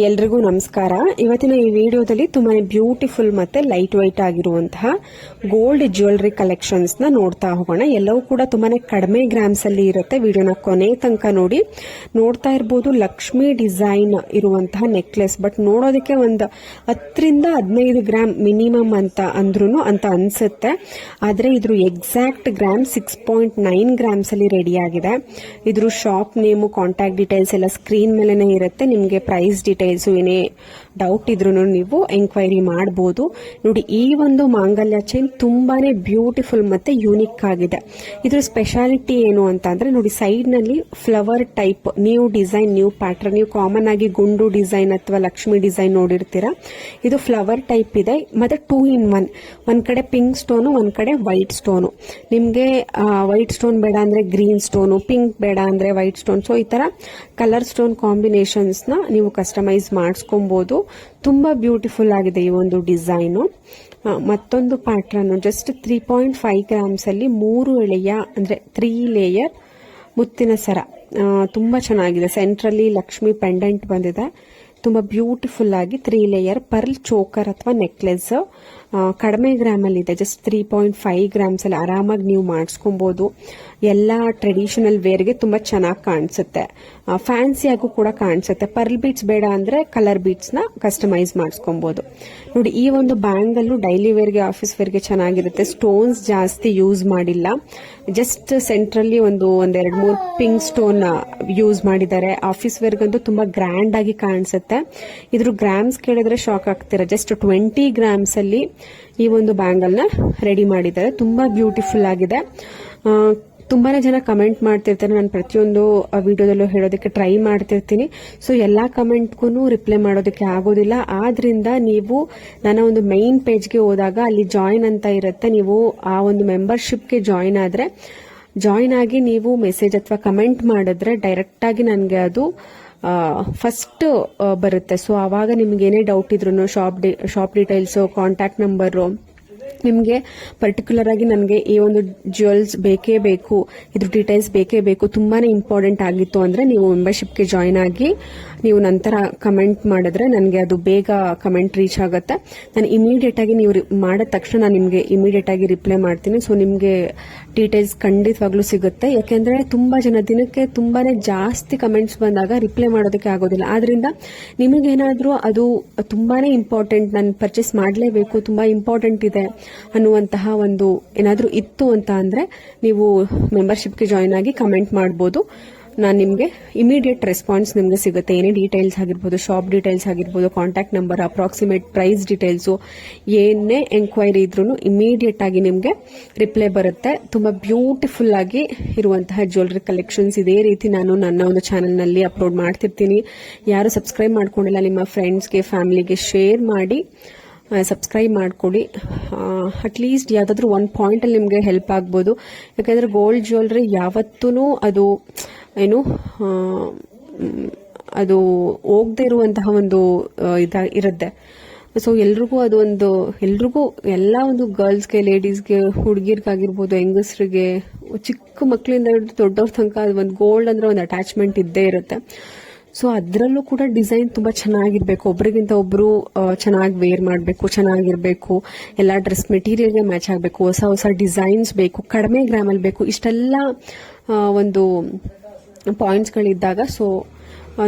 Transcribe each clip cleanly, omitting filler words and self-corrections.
ಎಲ್ರಿಗೂ ನಮಸ್ಕಾರ. ಇವತ್ತಿನ ಈ ವಿಡಿಯೋದಲ್ಲಿ ತುಂಬಾ ಬ್ಯೂಟಿಫುಲ್ ಮತ್ತೆ ಲೈಟ್ ವೈಟ್ ಆಗಿರುವಂತಹ ಗೋಲ್ಡ್ ಜ್ಯುವೆಲರಿ ಕಲೆಕ್ಷನ್ಸ್ ನ ನೋಡ್ತಾ ಹೋಗೋಣ. ಎಲ್ಲವೂ ಕೂಡ ತುಂಬಾನೇ ಕಡಿಮೆ ಗ್ರಾಮ್ಸ್ ಅಲ್ಲಿ ಇರುತ್ತೆ. ವಿಡಿಯೋನ ಕೊನೆ ತನಕ ನೋಡಿ. ನೋಡ್ತಾ ಇರಬಹುದು ಲಕ್ಷ್ಮಿ ಡಿಸೈನ್ ಇರುವಂತಹ ನೆಕ್ಲೆಸ್, ಬಟ್ ನೋಡೋದಕ್ಕೆ ಒಂದು 10ರಿಂದ 15 ಗ್ರಾಮ್ ಮಿನಿಮಮ್ ಅಂತ ಅಂದ್ರೂ ಅಂತ ಅನ್ಸುತ್ತೆ. ಆದ್ರೆ ಇದ್ರ ಎಕ್ಸಾಕ್ಟ್ ಗ್ರಾಮ್ 6.9 ಗ್ರಾಮ್ಸ್ ಅಲ್ಲಿ ರೆಡಿ ಆಗಿದೆ. ಇದ್ರ ಶಾಪ್ ನೇಮು, ಕಾಂಟ್ಯಾಕ್ಟ್ ಡೀಟೇಲ್ಸ್ ಎಲ್ಲ ಸ್ಕ್ರೀನ್ ಮೇಲೆನೆ ಇರುತ್ತೆ. ನಿಮಗೆ ಪ್ರೈಸ್ ಡೀಟೇಲ್ಸ್ ಏನೇ ಡೌಟ್ ಇದ್ರೂ ನೀವು ಎಂಕ್ವೈರಿ ಮಾಡಬಹುದು. ನೋಡಿ, ಈ ಒಂದು ಮಾಂಗಲ್ಯ ಚೈನ್ ತುಂಬಾನೇ ಬ್ಯೂಟಿಫುಲ್ ಮತ್ತೆ ಯೂನಿಕ್ ಆಗಿದೆ. ಇದ್ರ ಸ್ಪೆಷಾಲಿಟಿ ಏನು ಅಂತ ಅಂದ್ರೆ ನೋಡಿ, ಸೈಡ್ ನಲ್ಲಿ flower type new design, new pattern. ನೀವು ಕಾಮನ್ ಆಗಿ ಗುಂಡು ಡಿಸೈನ್ ಅಥವಾ ಲಕ್ಷ್ಮಿ ಡಿಸೈನ್ ನೋಡಿರ್ತೀರಾ. ಇದು ಫ್ಲವರ್ ಟೈಪ್ ಇದೆ ಮತ್ತೆ 2 in 1. ಒಂದ್ ಕಡೆ ಪಿಂಕ್ ಸ್ಟೋನು, ಒಂದ್ ಕಡೆ ವೈಟ್ ಸ್ಟೋನು. ನಿಮ್ಗೆ ವೈಟ್ ಸ್ಟೋನ್ ಬೇಡ ಅಂದ್ರೆ ಗ್ರೀನ್ ಸ್ಟೋನು, ಪಿಂಕ್ ಬೇಡ ಅಂದ್ರೆ ವೈಟ್ ಸ್ಟೋನ್. ಸೊ ಈ ತರ ಕಲರ್ ಸ್ಟೋನ್ ಕಾಂಬಿನೇಷನ್ಸ್ ನ ನೀವು ಕಸ್ಟಮೈಸ್ ಮಾಡಿಸ್ಕೊಬಹುದು. ತುಂಬಾ ಬ್ಯೂಟಿಫುಲ್ ಆಗಿದೆ ಈ ಒಂದು ಡಿಸೈನು. ಮತ್ತೊಂದು ಪ್ಯಾಟರ್ನ್ ಜಸ್ಟ್ 3.5 ಗ್ರಾಮ್ಸ್ ಅಲ್ಲಿ 3 ಎಳೆಯ ಅಂದ್ರೆ 3 ಲೇಯರ್ ಮುತ್ತಿನ ಸರ. ತುಂಬಾ ಚೆನ್ನಾಗಿದೆ. ಸೆಂಟ್ರಲ್ಲಿ ಲಕ್ಷ್ಮಿ ಪೆಂಡೆಂಟ್ ಬಂದಿದೆ. ತುಂಬಾ ಬ್ಯೂಟಿಫುಲ್ ಆಗಿ 3 ಲೇಯರ್ ಪರ್ಲ್ ಚೋಕರ್ ಅಥವಾ ನೆಕ್ಲೆಸ್. ಕಡಿಮೆ ಗ್ರಾಮ್ ಅಲ್ಲಿ ಇದೆ. ಜಸ್ಟ್ 3.5 ಗ್ರಾಮ್ಸ್ ಅಲ್ಲಿ ಆರಾಮಾಗಿ ನೀವು ಮಾಡಿಸ್ಕೊಬಹುದು. ಎಲ್ಲ ಟ್ರೆಡಿಷನಲ್ ವೇರ್ಗೆ ತುಂಬಾ ಚೆನ್ನಾಗಿ ಕಾಣಿಸುತ್ತೆ. ಫ್ಯಾನ್ಸಿ ಆಗು ಕೂಡ ಕಾಣಿಸುತ್ತೆ. ಪರ್ಲ್ ಬೀಟ್ಸ್ ಬೇಡ ಅಂದ್ರೆ ಕಲರ್ ಬೀಟ್ಸ್ ನ ಕಸ್ಟಮೈಸ್ ಮಾಡಿಸ್ಕೊಬಹುದು. ನೋಡಿ, ಈ ಒಂದು ಬ್ಯಾಂಗಲ್ ಡೈಲಿ ವೇರ್ಗೆ, ಆಫೀಸ್ ವೇರ್ಗೆ ಚೆನ್ನಾಗಿರುತ್ತೆ. ಸ್ಟೋನ್ಸ್ ಜಾಸ್ತಿ ಯೂಸ್ ಮಾಡಿಲ್ಲ. ಜಸ್ಟ್ ಸೆಂಟ್ರಲ್ಲಿ ಒಂದೆರಡು ಮೂರು ಪಿಂಕ್ ಸ್ಟೋನ್ ಯೂಸ್ ಮಾಡಿದ್ದಾರೆ. ಆಫೀಸ್ ವೇರ್ಗಂತೂ ತುಂಬಾ ಗ್ರ್ಯಾಂಡ್ ಆಗಿ ಕಾಣಿಸುತ್ತೆ. ಇದ್ರ ಗ್ರಾಮ್ಸ್ ಕೇಳಿದ್ರೆ ಶಾಕ್ ಆಗ್ತೀರಾ. ಜಸ್ಟ್ 20 ಗ್ರಾಮ್ಸ್ ಅಲ್ಲಿ ಈ ಒಂದು ಬ್ಯಾಂಗಲ್ ನ ರೆಡಿ ಮಾಡಿದ್ದಾರೆ. ತುಂಬಾ ಬ್ಯೂಟಿಫುಲ್ ಆಗಿದೆ. ತುಂಬಾನೇ ಜನ ಕಮೆಂಟ್ ಮಾಡ್ತಿರ್ತಾರೆ. ನಾನು ಪ್ರತಿಯೊಂದು ವಿಡಿಯೋದಲ್ಲೂ ಹೇಳೋದಕ್ಕೆ ಟ್ರೈ ಮಾಡ್ತಿರ್ತೀನಿ. ಸೊ ಎಲ್ಲಾ ಕಮೆಂಟ್ಗೂ ರಿಪ್ಲೈ ಮಾಡೋದಕ್ಕೆ ಆಗೋದಿಲ್ಲ. ಆದ್ರಿಂದ ನೀವು ನನ್ನ ಒಂದು ಮೈನ್ ಪೇಜ್ಗೆ ಹೋದಾಗ ಅಲ್ಲಿ ಜಾಯಿನ್ ಅಂತ ಇರುತ್ತೆ. ನೀವು ಆ ಒಂದು ಮೆಂಬರ್ಶಿಪ್ಗೆ ಜಾಯಿನ್ ಆದ್ರೆ, ಜಾಯಿನ್ ಆಗಿ ನೀವು ಮೆಸೇಜ್ ಅಥವಾ ಕಮೆಂಟ್ ಮಾಡಿದ್ರೆ ಡೈರೆಕ್ಟ್ ಆಗಿ ನನಗೆ ಅದು ಫಸ್ಟ್ ಬರುತ್ತೆ. ಸೊ ಆವಾಗ ನಿಮ್ಗೆ ಏನೇ ಡೌಟ್ ಇದ್ರು, ಶಾಪ್ ಡೀಟೇಲ್ಸ್, ಕಾಂಟ್ಯಾಕ್ಟ್ ನಂಬರು, ನಿಮಗೆ ಪರ್ಟಿಕ್ಯುಲರ್ ಆಗಿ ನನಗೆ ಈ ಒಂದು ಜ್ಯುವೆಲ್ಸ್ ಬೇಕೇ ಬೇಕು, ಇದ್ರ ಡೀಟೇಲ್ಸ್ ಬೇಕೇ ಬೇಕು, ತುಂಬಾನೇ ಇಂಪಾರ್ಟೆಂಟ್ ಆಗಿತ್ತು ಅಂದ್ರೆ ನೀವು ಮೆಂಬರ್ಶಿಪ್ಗೆ ಜಾಯಿನ್ ಆಗಿ ನೀವು ನಂತರ ಕಮೆಂಟ್ ಮಾಡಿದ್ರೆ ನನಗೆ ಅದು ಬೇಗ ಕಮೆಂಟ್ ರೀಚ್ ಆಗುತ್ತೆ. ನಾನು ಇಮಿಡಿಯೇಟ್ ಆಗಿ ನೀವು ಮಾಡಿದ ತಕ್ಷಣ ನಾನು ನಿಮಗೆ ಇಮಿಡಿಯೇಟ್ ಆಗಿ ರಿಪ್ಲೈ ಮಾಡ್ತೀನಿ. ಸೊ ನಿಮಗೆ ಡೀಟೇಲ್ಸ್ ಖಂಡಿತವಾಗ್ಲೂ ಸಿಗುತ್ತೆ. ಯಾಕೆಂದ್ರೆ ತುಂಬಾ ಜನ ದಿನಕ್ಕೆ ತುಂಬಾನೇ ಜಾಸ್ತಿ ಕಮೆಂಟ್ಸ್ ಬಂದಾಗ ರಿಪ್ಲೈ ಮಾಡೋದಕ್ಕೆ ಆಗೋದಿಲ್ಲ. ಆದ್ರಿಂದ ನಿಮಗೇನಾದ್ರೂ ಅದು ತುಂಬಾನೇ ಇಂಪಾರ್ಟೆಂಟ್, ನಾನು ಪರ್ಚೇಸ್ ಮಾಡಲೇಬೇಕು, ತುಂಬಾ ಇಂಪಾರ್ಟೆಂಟ್ ಇದೆ ಅನ್ನುವಂತಹ ಒಂದು ಏನಾದ್ರೂ ಇತ್ತು ಅಂತ ಅಂದ್ರೆ ನೀವು ಮೆಂಬರ್ಶಿಪ್ಗೆ ಜಾಯಿನ್ ಆಗಿ ಕಮೆಂಟ್ ಮಾಡಬಹುದು. ನಾನು ನಿಮಗೆ ಇಮಿಡಿಯೇಟ್ ರೆಸ್ಪಾನ್ಸ್ ನಿಮಗೆ ಸಿಗುತ್ತೆ. ಏನೇ ಡೀಟೇಲ್ಸ್ ಆಗಿರ್ಬೋದು, ಶಾಪ್ ಡೀಟೇಲ್ಸ್ ಆಗಿರ್ಬೋದು, contact number, approximate price details, ಏನೇ ಎಂಕ್ವೈರಿ ಇದ್ರೂ ಇಮಿಡಿಯೇಟ್ ಆಗಿ ನಿಮಗೆ ರಿಪ್ಲೈ ಬರುತ್ತೆ. ತುಂಬಾ ಬ್ಯೂಟಿಫುಲ್ ಆಗಿ ಇರುವಂತಹ ಜ್ಯುವೆಲರಿ ಕಲೆಕ್ಷನ್ಸ್ ಇದೇ ರೀತಿ ನಾನು ನನ್ನ ಒಂದು ಚಾನೆಲ್ನಲ್ಲಿ ಅಪ್ಲೋಡ್ ಮಾಡ್ತಿರ್ತೀನಿ. ಯಾರು ಸಬ್ಸ್ಕ್ರೈಬ್ ಮಾಡ್ಕೊಂಡಿಲ್ಲ, ನಿಮ್ಮ ಫ್ರೆಂಡ್ಸ್ಗೆ, ಫ್ಯಾಮಿಲಿಗೆ ಶೇರ್ ಮಾಡಿ ಸಬ್ಸ್ಕ್ರೈಬ್ ಮಾಡ್ಕೊಳ್ಳಿ. ಅಟ್ಲೀಸ್ಟ್ ಯಾವ್ದಾದ್ರು ಒಂದು ಪಾಯಿಂಟ್ ಅಲ್ಲಿ ನಿಮಗೆ ಹೆಲ್ಪ್ ಆಗ್ಬೋದು. ಯಾಕಂದ್ರೆ ಗೋಲ್ಡ್ ಜ್ಯುವೆಲರಿ ಯಾವತ್ತೂ ಅದು ಏನು ಅದು ಹೋಗದೆ ಇರುವಂತಹ ಒಂದು ಇರುತ್ತೆ. ಸೊ ಎಲ್ರಿಗೂ ಅದು ಎಲ್ರಿಗೂ ಎಲ್ಲ ಒಂದು ಗರ್ಲ್ಸ್ಗೆ, ಲೇಡೀಸ್ಗೆ, ಹುಡುಗಿರ್ಗಾಗಿರ್ಬೋದು, ಹೆಂಗಸರಿಗೆ, ಚಿಕ್ಕ ಮಕ್ಕಳಿಂದ ಹಿಡಿದು ದೊಡ್ಡವ್ರ ತನಕ ಅದು ಒಂದು ಗೋಲ್ಡ್ ಅಂದ್ರೆ ಒಂದು ಅಟ್ಯಾಚ್ಮೆಂಟ್ ಇದ್ದೇ ಇರುತ್ತೆ. ಸೊ ಅದರಲ್ಲೂ ಕೂಡ ಡಿಸೈನ್ ತುಂಬಾ ಚೆನ್ನಾಗಿರ್ಬೇಕು. ಒಬ್ರಿಗಿಂತ ಒಬ್ರು ಚೆನ್ನಾಗಿ ವೇರ್ ಮಾಡಬೇಕು, ಚೆನ್ನಾಗಿರ್ಬೇಕು. ಎಲ್ಲ ಡ್ರೆಸ್ ಮೆಟೀರಿಯಲ್ಗೆ ಮ್ಯಾಚ್ ಆಗಬೇಕು. ಹೊಸ ಹೊಸ ಡಿಸೈನ್ಸ್ ಬೇಕು, ಕಡಿಮೆ ಗ್ರಾಮಲ್ಲಿ ಬೇಕು. ಇಷ್ಟೆಲ್ಲ ಒಂದು ಪಾಯಿಂಟ್ಸ್ಗಳಿದ್ದಾಗ ಸೊ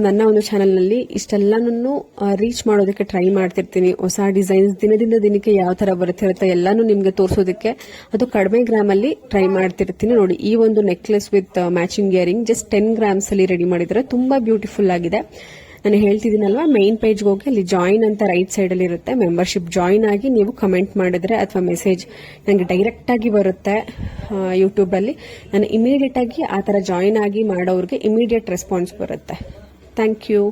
ನನ್ನ ಒಂದು ಚಾನೆಲ್ನಲ್ಲಿ ಇಷ್ಟೆಲ್ಲಾನು ರೀಚ್ ಮಾಡೋದಕ್ಕೆ ಟ್ರೈ ಮಾಡ್ತಿರ್ತೀನಿ. ಹೊಸ ಡಿಸೈನ್ಸ್ ದಿನದಿಂದ ದಿನಕ್ಕೆ ಯಾವ ತರ ಬರುತ್ತಿರುತ್ತೆ ಎಲ್ಲಾನು ನಿಮ್ಗೆ ತೋರಿಸೋದಕ್ಕೆ ಅದು ಕಡಿಮೆ ಗ್ರಾಮ್ ಅಲ್ಲಿ ಟ್ರೈ ಮಾಡ್ತಿರ್ತೀನಿ. ನೋಡಿ, ಈ ಒಂದು necklace with matching earring just 10 grams ಅಲ್ಲಿ ರೆಡಿ ಮಾಡಿದ್ರೆ ತುಂಬಾ ಬ್ಯೂಟಿಫುಲ್ ಆಗಿದೆ. ನಾನು ಹೇಳ್ತಿದ್ದೀನಲ್ವಾ, ಮೈನ್ ಪೇಜ್ಗೆ ಹೋಗಿ ಅಲ್ಲಿ ಜಾಯಿನ್ ಅಂತ ರೈಟ್ ಸೈಡ್ ಅಲ್ಲಿ ಇರುತ್ತೆ. ಮೆಂಬರ್ಶಿಪ್ ಜಾಯಿನ್ ಆಗಿ ನೀವು ಕಮೆಂಟ್ ಮಾಡಿದ್ರೆ ಅಥವಾ ಮೆಸೇಜ್ ನನಗೆ ಡೈರೆಕ್ಟ್ ಆಗಿ ಬರುತ್ತೆ ಯೂಟ್ಯೂಬ್ ಅಲ್ಲಿ. ನಾನು ಇಮಿಡಿಯೇಟ್ ಆಗಿ ಆ ತರ ಜಾಯಿನ್ ಆಗಿ ಮಾಡೋರಿಗೆ ಇಮಿಡಿಯೇಟ್ ರೆಸ್ಪಾನ್ಸ್ ಬರುತ್ತೆ. Thank you.